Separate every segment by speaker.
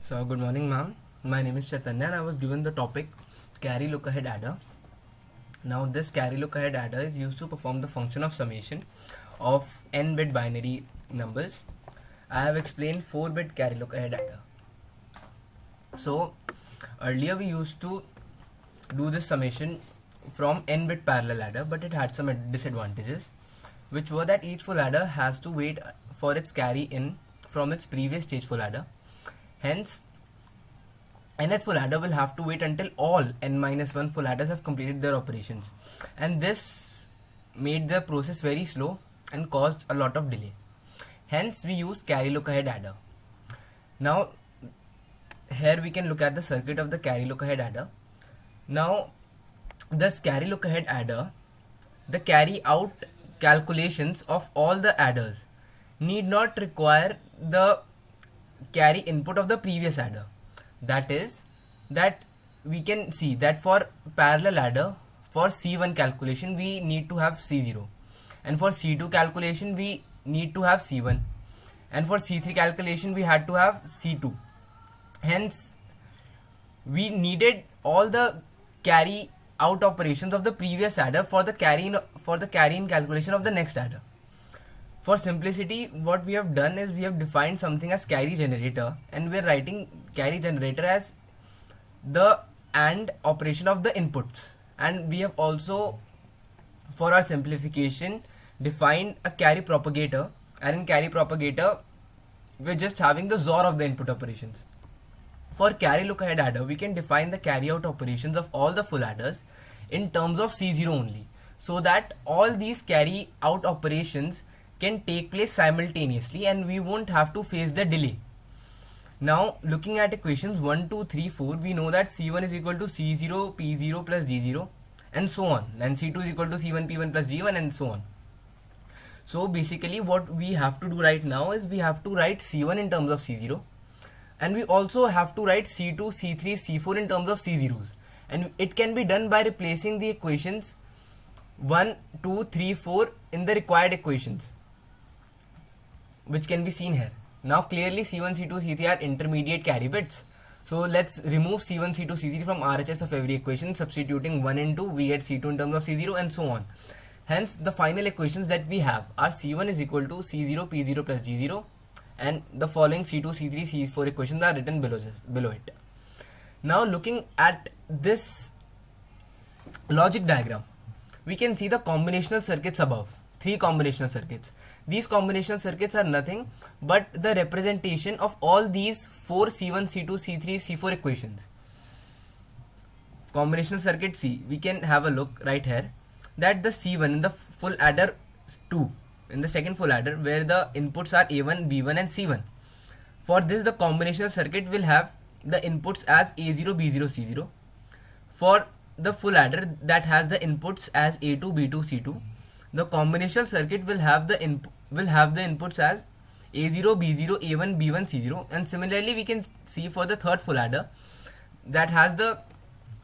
Speaker 1: So, good morning, ma'am. My name is Chaitanya, and I was given the topic carry look ahead adder. Now, this carry look ahead adder is used to perform the function of summation of n bit binary numbers. I have explained 4-bit carry look ahead adder. So, earlier we used to do this summation from n bit parallel adder, but it had some disadvantages, which were that each full adder has to wait for its carry in from its previous stage full adder. Hence, nth full adder will have to wait until all n-1 full adders have completed their operations, and this made the process very slow and caused a lot of delay. Hence, we use carry look ahead adder. Now, here we can look at the circuit of the carry look ahead adder. Now, this carry look ahead adder, the carry out calculations of all the adders need not require the carry input of the previous adder. That is, that we can see that for parallel adder, for C1 calculation we need to have C0, and for C2 calculation we need to have C1, and for C3 calculation we had to have C2. Hence, we needed all the carry out operations of the previous adder for the carry in calculation of the next adder. For simplicity, what we have done is we have defined something as carry generator, and we are writing carry generator as the AND operation of the inputs. And we have also, for our simplification, defined a carry propagator, and in carry propagator we're just having the XOR of the input operations. For carry look ahead adder, we can define the carry out operations of all the full adders in terms of C0 only, so that all these carry out operations can take place simultaneously and we won't have to face the delay. Now, looking at equations 1, 2, 3, 4, we know that C1 is equal to C0 P0 plus G0 and so on, and C2 is equal to C1 P1 plus G1 and so on. So basically what we have to do right now is we have to write C1 in terms of C0, and we also have to write C2, C3, C4 in terms of C0s, and it can be done by replacing the equations 1, 2, 3, 4 in the required equations, which can be seen here. Now clearly C1, C2, C3 are intermediate carry bits. So let's remove C1, C2, C3 from RHS of every equation. Substituting 1 and 2, we get C2 in terms of C0 and so on. Hence, the final equations that we have are C1 is equal to C0 P0 plus G0, and the following C2, C3, C4 equations are written below it. Now looking at this logic diagram, we can see the combinational circuits above. 3 combinational circuits. These combinational circuits are nothing but the representation of all these 4 C1, C2, C3, C4 equations. Combinational circuit C, we can have a look right here, that the C1 in the full adder 2, in the second full adder, where the inputs are A1, B1 and C1. For this, the combinational circuit will have the inputs as A0, B0, C0. For the full adder that has the inputs as A2, B2, C2, the combinational circuit will have the inputs as A0, B0, A1, B1, C0, and similarly we can see for the third full adder that has the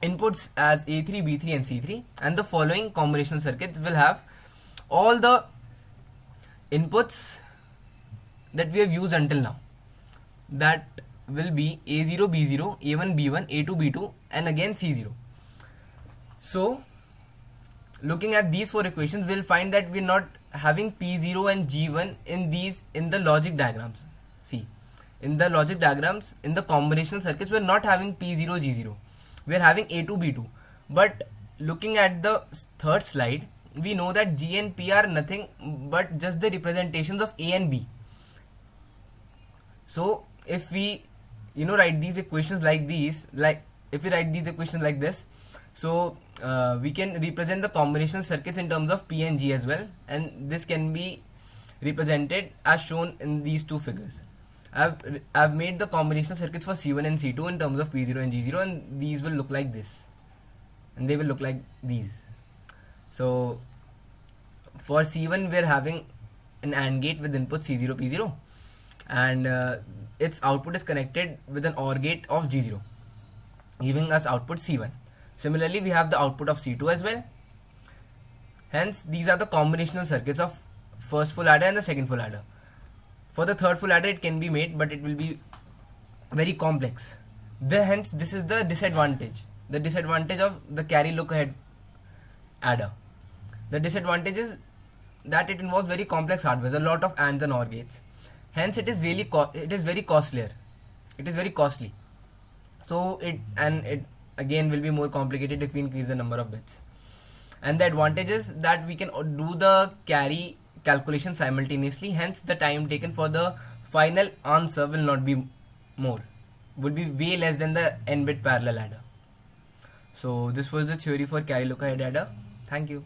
Speaker 1: inputs as A3, B3 and C3, and the following combinational circuits will have all the inputs that we have used until now. That will be A0, B0, A1, B1, A2, B2 and again C0. So looking at these 4 equations, we'll find that we're not having P0 and G1 in the logic diagrams. See, in the logic diagrams, in the combinational circuits, we're not having P0, G0. We're having A2, B2. But looking at the third slide, we know that G and P are nothing but just the representations of A and B. So if we write these equations like these, so we can represent the combinational circuits in terms of P and G as well, and this can be represented as shown in these 2 figures. I've made the combinational circuits for C1 and C2 in terms of P0 and G0, and these will look like this, and they will look like these. So for C1 we're having an AND gate with input C0, P0, and its output is connected with an OR gate of G0, giving us output C1. Similarly, we have the output of C2 as well. Hence, these are the combinational circuits of first full adder and the second full adder. For the third full adder, it can be made, but it will be very complex. Hence, this is the disadvantage. The disadvantage of the carry look ahead adder. The disadvantage is that it involves very complex hardware, a lot of ands and or gates. Hence, it is really it is very costlier. It is very costly. So it again will be more complicated if we increase the number of bits. And the advantage is that we can do the carry calculation simultaneously. Hence, the time taken for the final answer will not be more, would be way less than the n bit parallel adder. So this was the theory for carry look ahead adder. Thank you.